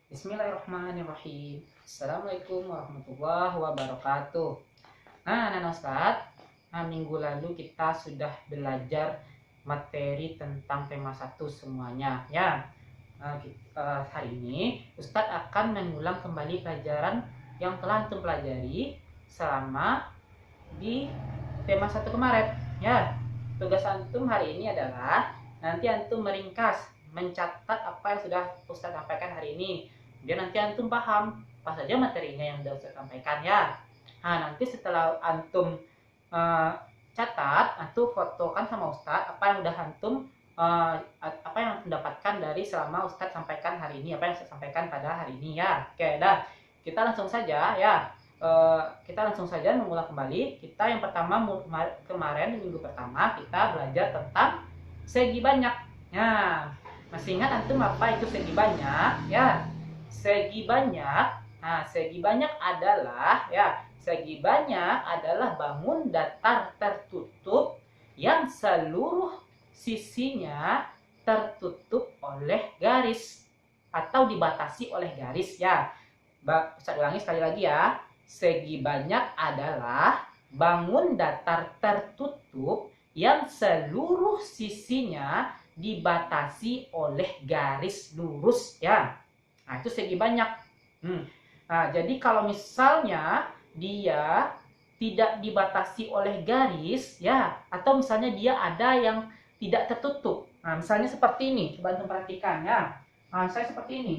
Bismillahirrahmanirrahim. Assalamualaikum warahmatullahi wabarakatuh. Nah, Ustadz, minggu lalu kita sudah belajar materi tentang tema 1 semuanya, ya. Hari ini Ustadz akan mengulang kembali pelajaran yang telah antum pelajari selama di tema 1 kemarin, ya. Tugas antum hari ini adalah nanti antum meringkas, mencatat apa yang sudah Ustadz sampaikan hari ini, biar nanti antum paham apa saja materinya yang sudah Ustadz sampaikan, ya. Nanti setelah antum catat, antum fotokan sama Ustadz apa yang udah antum apa yang mendapatkan dari selama Ustadz sampaikan hari ini, apa yang Ustadz sampaikan pada hari ini, ya. Oke, dah. Kita langsung saja, ya. Kita langsung saja mengulang kembali. Kita yang pertama kemarin minggu pertama kita belajar tentang segi banyak. Nah, masih ingat antum apa itu segi banyak, ya? Segi banyak. Segi banyak adalah, ya, segi banyak adalah bangun datar tertutup yang seluruh sisinya tertutup oleh garis atau dibatasi oleh garis, ya. Ustaz ulangi sekali lagi, ya. Segi banyak adalah bangun datar tertutup yang seluruh sisinya dibatasi oleh garis lurus, ya. Itu segi banyak. Jadi kalau misalnya dia tidak dibatasi oleh garis, ya, atau misalnya dia ada yang tidak tertutup. Misalnya seperti ini, coba antum perhatikan, ya. Saya seperti ini.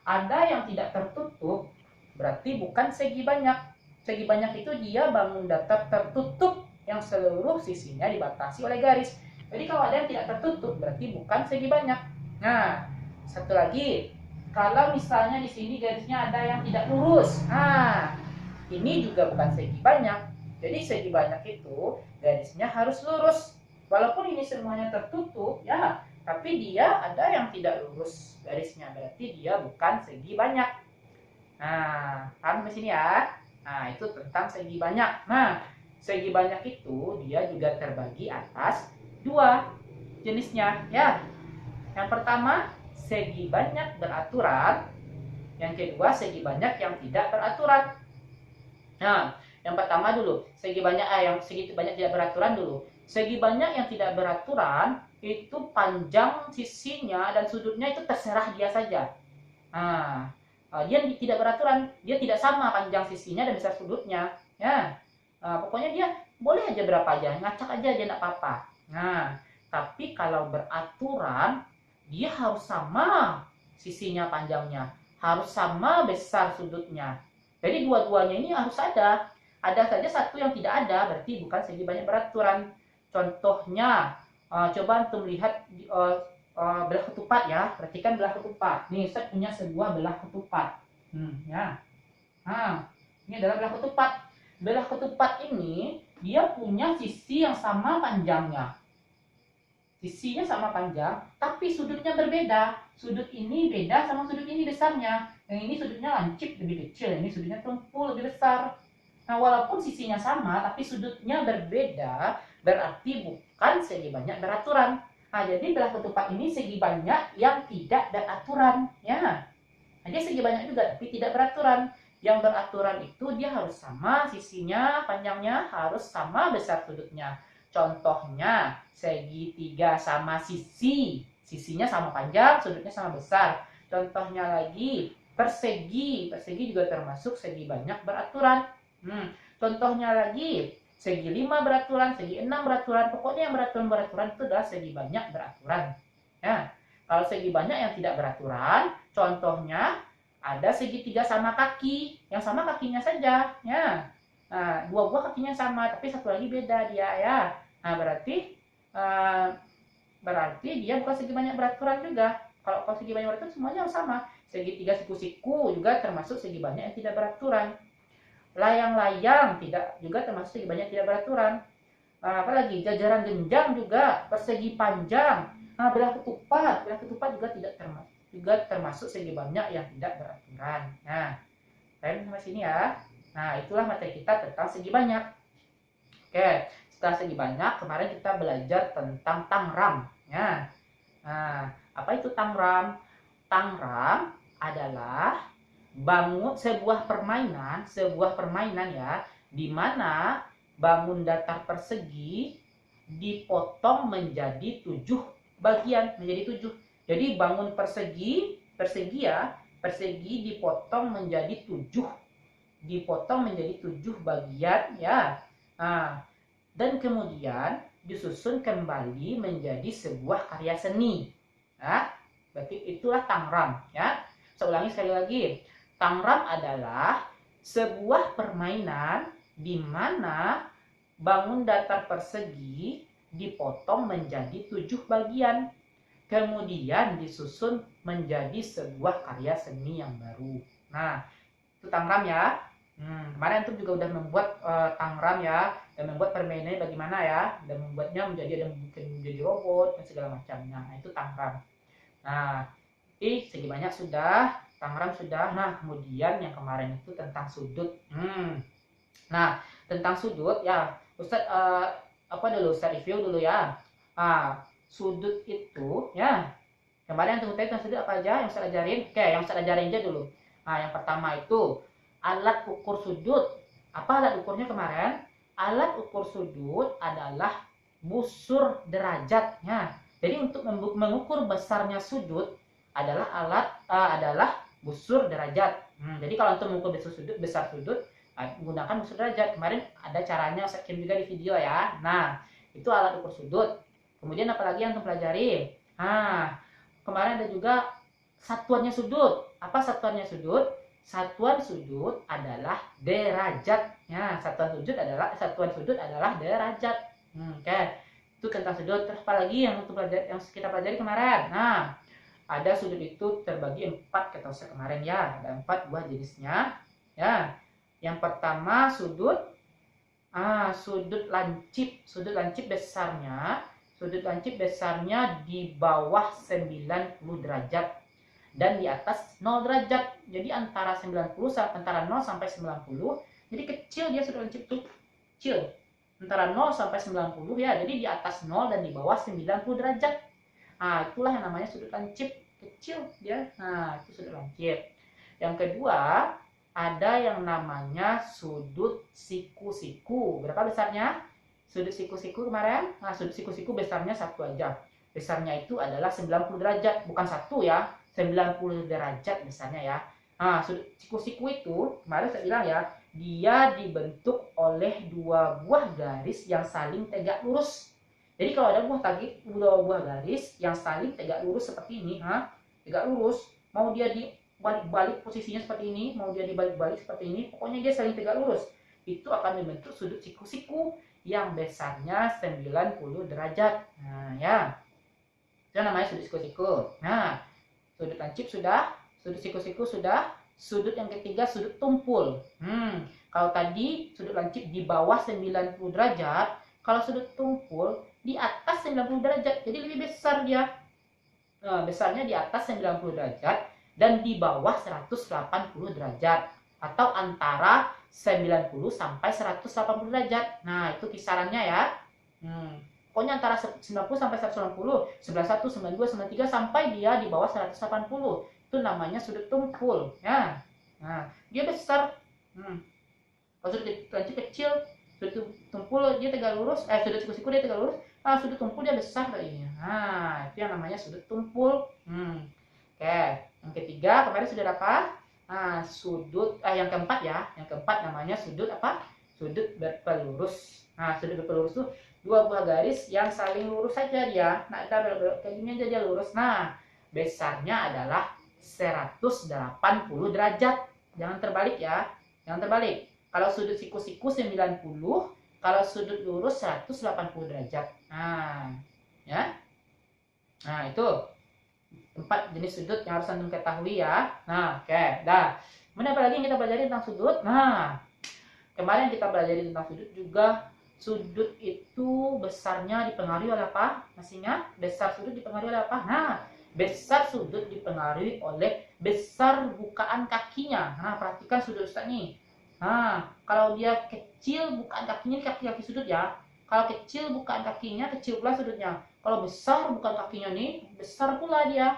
Ada yang tidak tertutup, berarti bukan segi banyak. Segi banyak itu dia bangun datar tertutup yang seluruh sisinya dibatasi oleh garis. Jadi kalau ada yang tidak tertutup, berarti bukan segi banyak. Nah, satu lagi, kalau misalnya di sini garisnya ada yang tidak lurus, ini juga bukan segi banyak. Jadi segi banyak itu garisnya harus lurus. Walaupun ini semuanya tertutup, ya, tapi dia ada yang tidak lurus garisnya, berarti dia bukan segi banyak. Paham di sini, ya? Itu tentang segi banyak. Segi banyak itu dia juga terbagi atas 2 jenisnya, ya. Yang pertama, segi banyak beraturan. Yang kedua, segi banyak yang tidak beraturan. Yang pertama dulu, segi banyak tidak beraturan dulu. Segi banyak yang tidak beraturan itu panjang sisinya dan sudutnya itu terserah dia saja. Dia tidak beraturan, dia tidak sama panjang sisinya dan besar sudutnya, ya. Pokoknya dia boleh aja berapa aja, ngacak aja dia enggak apa-apa. Tapi kalau beraturan, dia harus sama sisinya panjangnya, harus sama besar sudutnya. Jadi dua-duanya ini harus ada. Ada saja satu yang tidak ada, berarti bukan segi banyak beraturan. Contohnya, coba antum lihat belah ketupat, ya. Perhatikan belah ketupat. Nih, saya punya sebuah belah ketupat. Ya. Ini adalah belah ketupat. Belah ketupat ini dia punya sisi yang sama panjangnya. Sisinya sama panjang, tapi sudutnya berbeda. Sudut ini beda sama sudut ini besarnya. Yang ini sudutnya lancip lebih kecil, ini sudutnya tumpul lebih besar. Walaupun sisinya sama, tapi sudutnya berbeda, berarti bukan segi banyak beraturan. Jadi belah ketupat ini segi banyak yang tidak beraturan, ya. Dia segi banyak juga, tapi tidak beraturan. Yang beraturan itu dia harus sama sisinya, panjangnya harus sama besar sudutnya. Contohnya, segitiga sama sisi. Sisinya sama panjang, sudutnya sama besar. Contohnya lagi, persegi. Persegi juga termasuk segi banyak beraturan. Contohnya lagi, segi 5 beraturan, segi 6 beraturan. Pokoknya yang beraturan-beraturan itu adalah segi banyak beraturan. Ya. Kalau segi banyak yang tidak beraturan, contohnya ada segitiga sama kaki. Yang sama kakinya saja, ya. Dua buah kakinya sama, tapi satu lagi beda dia, ya. Berarti dia bukan segi banyak beraturan juga. Kalau segi banyak beraturan semuanya sama. Segitiga siku-siku juga termasuk segi banyak yang tidak beraturan. Layang-layang juga termasuk segi banyak tidak beraturan. Apalagi jajaran genjang juga persegi panjang. Belah ketupat juga termasuk segi banyak yang tidak beraturan. Kalian sampai sini, ya. Itulah materi kita tentang segi banyak. Oke, setelah segi banyak, kemarin kita belajar tentang tangram, ya. Apa itu tangram? Tangram adalah sebuah permainan ya, di mana bangun datar persegi dipotong menjadi 7 bagian, menjadi 7. Jadi bangun persegi dipotong menjadi 7, bagian ya. Nah, dan kemudian disusun kembali menjadi sebuah karya seni. Nah, berarti itulah tangram ya. Saya ulangi sekali lagi. Tangram adalah sebuah permainan di mana bangun datar persegi dipotong menjadi 7 bagian. Kemudian disusun menjadi sebuah karya seni yang baru. Nah, itu tangram ya. Kemarin tuh juga udah membuat tangram ya, dan membuat permainannya bagaimana ya, dan membuatnya menjadi robot dan segala macamnya. Nah, itu tangram. Nah, segi banyak sudah, tangram sudah. Nah, kemudian yang kemarin itu tentang sudut. Nah, tentang sudut ya, Ustadz review dulu ya. Sudut itu ya, kemarin tentang sudut apa aja yang saya ajarin? Oke, yang saya ajarin aja dulu. Nah, yang pertama itu alat ukur sudut. Apa alat ukurnya kemarin? Alat ukur sudut adalah busur derajatnya. Jadi untuk mengukur besarnya sudut adalah busur derajat. Jadi kalau untuk mengukur besar sudut menggunakan busur derajat. Kemarin ada caranya saya kirim juga di video ya. Nah, itu alat ukur sudut. Kemudian apalagi yang pelajari? Kemarin ada juga satuannya sudut. Apa satuannya sudut? Satuan sudut adalah derajatnya. Satuan sudut adalah derajat. Oke. Itu tentang sudut. Terus apalagi yang kita pelajari kemarin? Nah, ada sudut itu terbagi 4 kata saya kemarin ya. Ada 4 buah jenisnya. Ya. Yang pertama sudut lancip. Sudut lancip besarnya di bawah 90 derajat dan di atas 0 derajat. Jadi antara 0 sampai 90. Jadi kecil dia sudut lancip itu. Kecil. Antara 0 sampai 90 ya. Jadi di atas 0 dan di bawah 90 derajat. Itulah yang namanya sudut lancip. Kecil dia. Itu sudut lancip. Yang kedua, ada yang namanya sudut siku-siku. Berapa besarnya? Sudut siku-siku kemarin? Sudut siku-siku besarnya 1 aja. Besarnya itu adalah 90 derajat. Bukan 1 ya. 90 derajat besarnya ya. Sudut siku-siku itu, kemarin saya bilang ya, dia dibentuk oleh 2 buah garis yang saling tegak lurus. Jadi kalau ada 2 buah garis yang saling tegak lurus seperti ini, tegak lurus, mau dia dibalik posisinya seperti ini, mau dia dibalik-balik seperti ini, pokoknya dia saling tegak lurus. Itu akan membentuk sudut siku-siku yang besarnya 90 derajat. Ya. Itu namanya sudut siku-siku. Sudut lancip sudah, sudut siku-siku sudah. Sudut yang ketiga sudut tumpul. Kalau tadi sudut lancip di bawah 90 derajat, kalau sudut tumpul di atas 90 derajat. Jadi lebih besar dia. Besarnya di atas 90 derajat dan di bawah 180 derajat atau antara 90 sampai 180 derajat. Nah, itu kisarannya ya. Pokoknya antara 90 sampai 180, 91, 92, 93 sampai dia di bawah 180. Itu namanya sudut tumpul ya. Nah, dia besar. Kalau sudut lancip kecil, sudut tumpul dia tegak lurus, sudut siku-siku dia tegak lurus, sudut tumpul dia besar kayaknya. Itu yang namanya sudut tumpul. Oke, yang ketiga kemarin sudah apa? Yang keempat ya. Yang keempat namanya sudut apa? Sudut berpelurus. Sudut berpelurus itu 2 buah garis yang saling lurus saja dia. Kita belok kayak gini aja dia lurus. Besarnya adalah 180 derajat. Jangan terbalik ya. Jangan terbalik. Kalau sudut siku-siku 90, kalau sudut lurus 180 derajat. Ya. Itu 4 jenis sudut yang harus antum ketahui ya. Oke. Kemudian apa lagi yang kita pelajari tentang sudut? Kemarin kita pelajari tentang sudut juga. Sudut itu besarnya dipengaruhi oleh apa? Masih ingat? Besar sudut dipengaruhi oleh apa? Besar sudut dipengaruhi oleh besar bukaan kakinya. Perhatikan sudut Ustaz nih. Kalau dia kecil bukaan kakinya, kaki-kaki sudut ya. Kalau kecil bukaan kakinya, kecil pula sudutnya. Kalau besar bukaan kakinya nih, besar pula dia.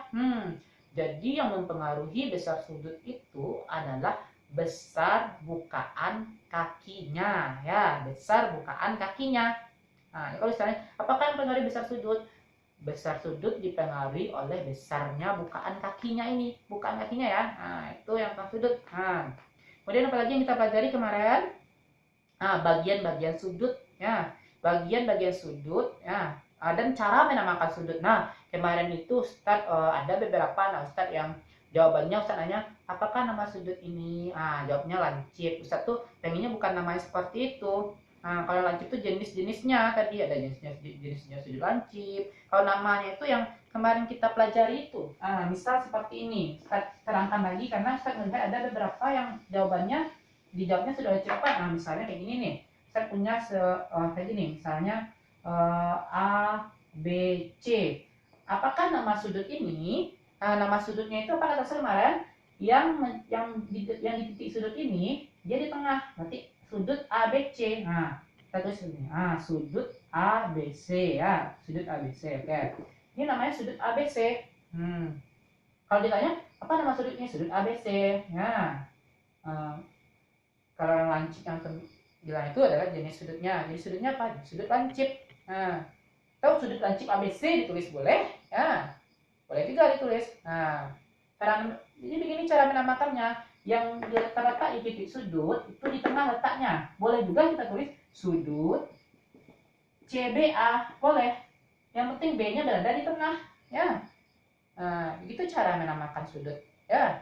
Jadi yang mempengaruhi besar sudut itu adalah besar bukaan kakinya, ya, besar bukaan kakinya. Nah, kalau misalnya, apakah yang mempengaruhi besar sudut? Besar sudut dipengaruhi oleh besarnya bukaan kakinya ini, bukaan kakinya ya. Nah, itu yang besar sudut. Nah, kemudian apa lagi yang kita pelajari kemarin? Nah, bagian-bagian sudut, ya, bagian-bagian sudut, ya, dan cara menamakan sudut. Nah, kemarin itu Ustadz ada beberapa, nah Ustadz yang jawabannya Ustadz nanya, apakah nama sudut ini? Jawabnya lancip. Ustadz tuh pengennya bukan namanya seperti itu. Nah, kalau lancip itu jenis-jenisnya tadi ada jenisnya sudut lancip. Kalau namanya itu yang kemarin kita pelajari itu, misal seperti ini. Ustadz terangkan lagi karena Ustadz melihat ada beberapa yang jawabannya dijawabnya sudah cepat. Nah, misalnya kayak gini nih. Saya punya kayak gini, misalnya A, B, C. Apakah nama sudut ini? Nama sudutnya itu apa kata saya kemarin? Yang di titik sudut ini dia di tengah. Berarti sudut A, B, C. Nah, kita tulis ini. Sudut A, B, C ya. Sudut A, B, C. Oke. Ini namanya sudut A, B, C. Kalau ditanya apa nama sudutnya? Sudut A, B, C. Ya. Kalau yang lancip yang bilang itu adalah jenis sudutnya. Jadi sudutnya apa? Sudut lancip. Nah, tahu sudut lancip ABC ditulis boleh? Ya, boleh juga ditulis. Nah, jadi begini cara menamakannya. Yang terletak di titik sudut itu di tengah letaknya. Boleh juga kita tulis sudut CBA, boleh. Yang penting B-nya berada di tengah. Ya, nah, begitu cara menamakan sudut. Ya,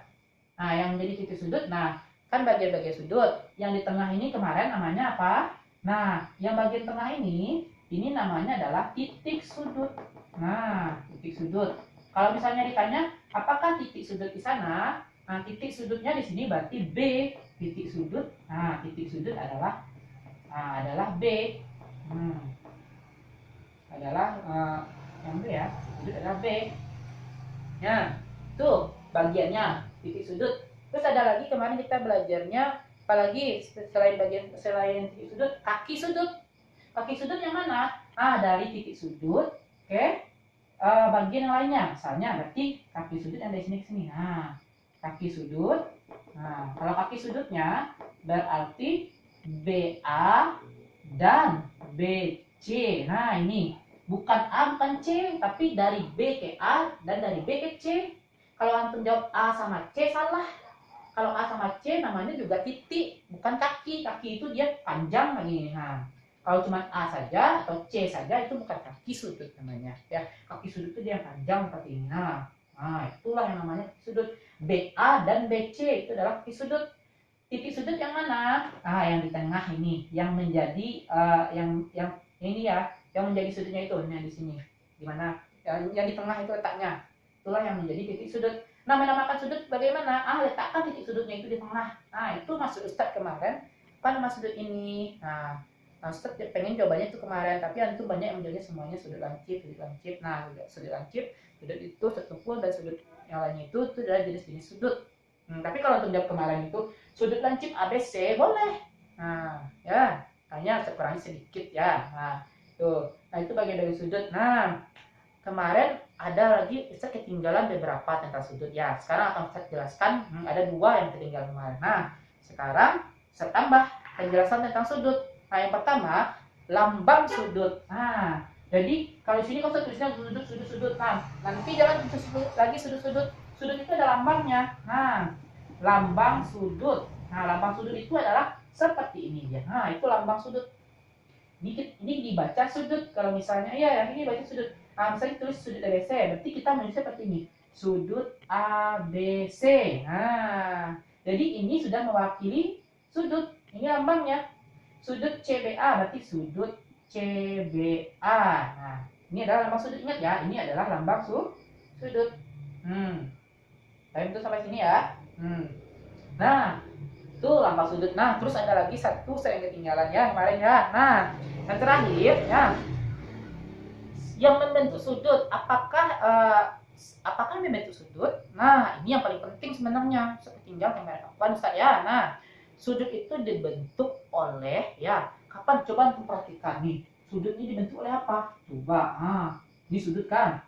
nah yang jadi titik sudut. Nah, kan bagian-bagian sudut. Yang di tengah ini kemarin namanya apa? Nah, yang bagian tengah ini namanya adalah titik sudut. Nah, titik sudut. Kalau misalnya ditanya, apakah titik sudut di sana? Nah, titik sudutnya di sini berarti B. Titik sudut. Nah, titik sudut adalah B. Adalah yang B ya. Sudut adalah B. Ya, tuh bagiannya titik sudut. Terus ada lagi kemarin kita belajarnya apalagi selain titik sudut, kaki sudut. Kaki sudut yang mana? Dari titik sudut ke bagian yang lainnya. Misalnya berarti kaki sudut yang dari sini ke sini. Nah, kaki sudut. Nah, kalau kaki sudutnya berarti BA dan BC. Nah, ini bukan A bukan C, tapi dari B ke A dan dari B ke C. Kalau antum jawab A sama C salah. Kalau A sama C namanya juga titik, bukan kaki. Kaki itu dia panjang lagi. Nah, kalau cuma A saja atau C saja itu bukan kaki sudut namanya. Ya, kaki sudut itu dia panjang seperti ini. Nah, itulah yang namanya kaki sudut. BA dan BC itu adalah kaki sudut. Titik sudut yang mana? Yang di tengah ini, yang menjadi yang ini ya, yang menjadi sudutnya itu, yang di sini. Di mana? Yang di tengah itu letaknya. Itulah yang menjadi titik sudut. Nah, menamakan sudut bagaimana? Letakkan titik sudutnya itu di tengah. Nah, itu maksud Ustadz kemarin. Apa nama sudut ini? Nah, Ustadz pengen jawabannya itu kemarin, tapi itu banyak yang menjawabnya semuanya sudut lancip, sudut lancip. Nah, sudut lancip, sudut itu, setungkul, dan sudut yang lainnya itu adalah jenis-jenis sudut. Tapi kalau untuk jawab kemarin itu sudut lancip ABC boleh. Nah, ya, hanya kurangnya sedikit ya. Nah, tuh. Nah, itu bagian dari sudut. Nah, kemarin ada lagi Ustaz ketinggalan beberapa tentang sudut ya. Sekarang akan Ustaz jelaskan ada 2 yang ketinggalan kemarin. Nah, sekarang saya tambah penjelasan tentang sudut. Nah, yang pertama, lambang sudut. Nah, jadi kalau sini kalau tulisnya sudut. Nah, nanti jangan lagi sudut. Sudut itu ada lambangnya. Nah, lambang sudut. Nah, lambang sudut itu adalah seperti ini dia. Nah, itu lambang sudut. Ini dibaca sudut. Kalau misalnya ya ini baca sudut. Misalnya tulis sudut ABC, berarti kita menulisnya seperti ini. Sudut ABC. Nah, jadi ini sudah mewakili sudut. Ini lambangnya. Sudut CBA berarti sudut CBA. Nah, ini adalah lambang sudut. Ingat ya, ini adalah lambang sudut. Saya itu sampai sini ya. Nah, itu lambang sudut. Nah, terus ada lagi satu saya ketinggalan ya kemarin ya. Nah, yang terakhir ya, yang membentuk sudut. Apakah membentuk sudut? Nah, ini yang paling penting sebenarnya. Ketinggalan kemarin kapan Ustaz ya. Nah, sudut itu dibentuk oleh ya. Kapan? Coba untuk perhatikan nih. Sudut ini dibentuk oleh apa? Coba. Ini sudut kan?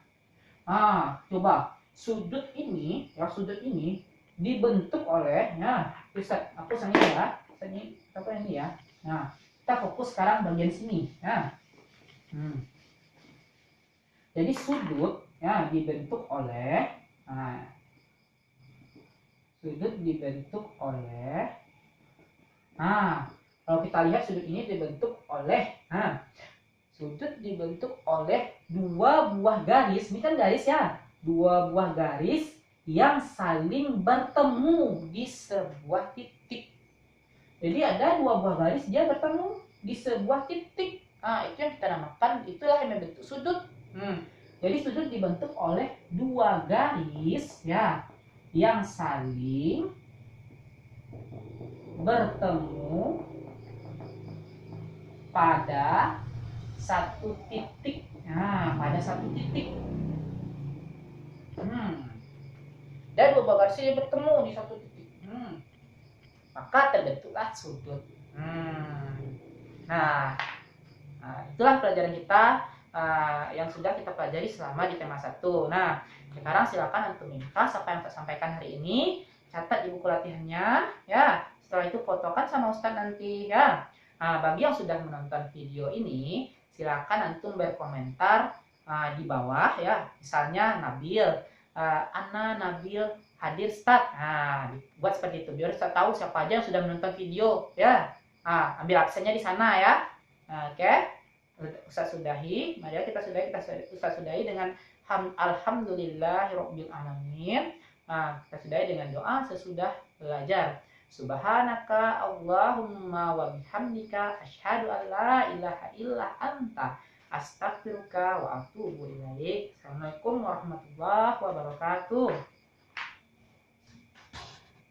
Coba. sudut ini, ya sudut ini dibentuk oleh, ya Ustaz, aku ini ya, ini apa ini ya. Nah, kita fokus sekarang bagian sini, ya. Jadi sudut ya dibentuk oleh, nah, sudut dibentuk oleh, nah kalau kita lihat sudut ini dibentuk oleh, nah sudut dibentuk oleh dua buah garis. Ini kan garis ya, dua buah garis yang saling bertemu di sebuah titik. Jadi ada dua buah garis, dia bertemu di sebuah titik. Nah, itu yang kita namakan, itulah yang membentuk sudut. Jadi sudut dibentuk oleh dua garis ya yang saling bertemu pada satu titik. Nah, pada satu titik. Dan dua buah garis ini bertemu di satu titik. Maka terbentuklah sudut. Nah, itulah pelajaran kita yang sudah kita pelajari selama di tema 1. Nah, sekarang silakan antum ringkas apa yang saya sampaikan hari ini, catat di buku latihannya, ya. Setelah itu fotokan sama Ustadz nanti, ya. Nah, bagi yang sudah menonton video ini, silakan antum berkomentar di bawah, ya. Misalnya Nabil, Ana Nabil hadir Ustadz. Nah, buat seperti itu biar Ustadz tahu siapa aja yang sudah menonton video, ya. Ambil absennya di sana, ya. Oke. Ustaz sudahi, mari kita sudahi dengan alhamdulillahirabbil alamin. Kita sudahi dengan doa sesudah belajar. Subhanaka Allahumma wa bihamdika asyhadu an la ilaha illa anta astaghfiruka wa atubu ilaik. Assalamualaikum warahmatullahi wabarakatuh.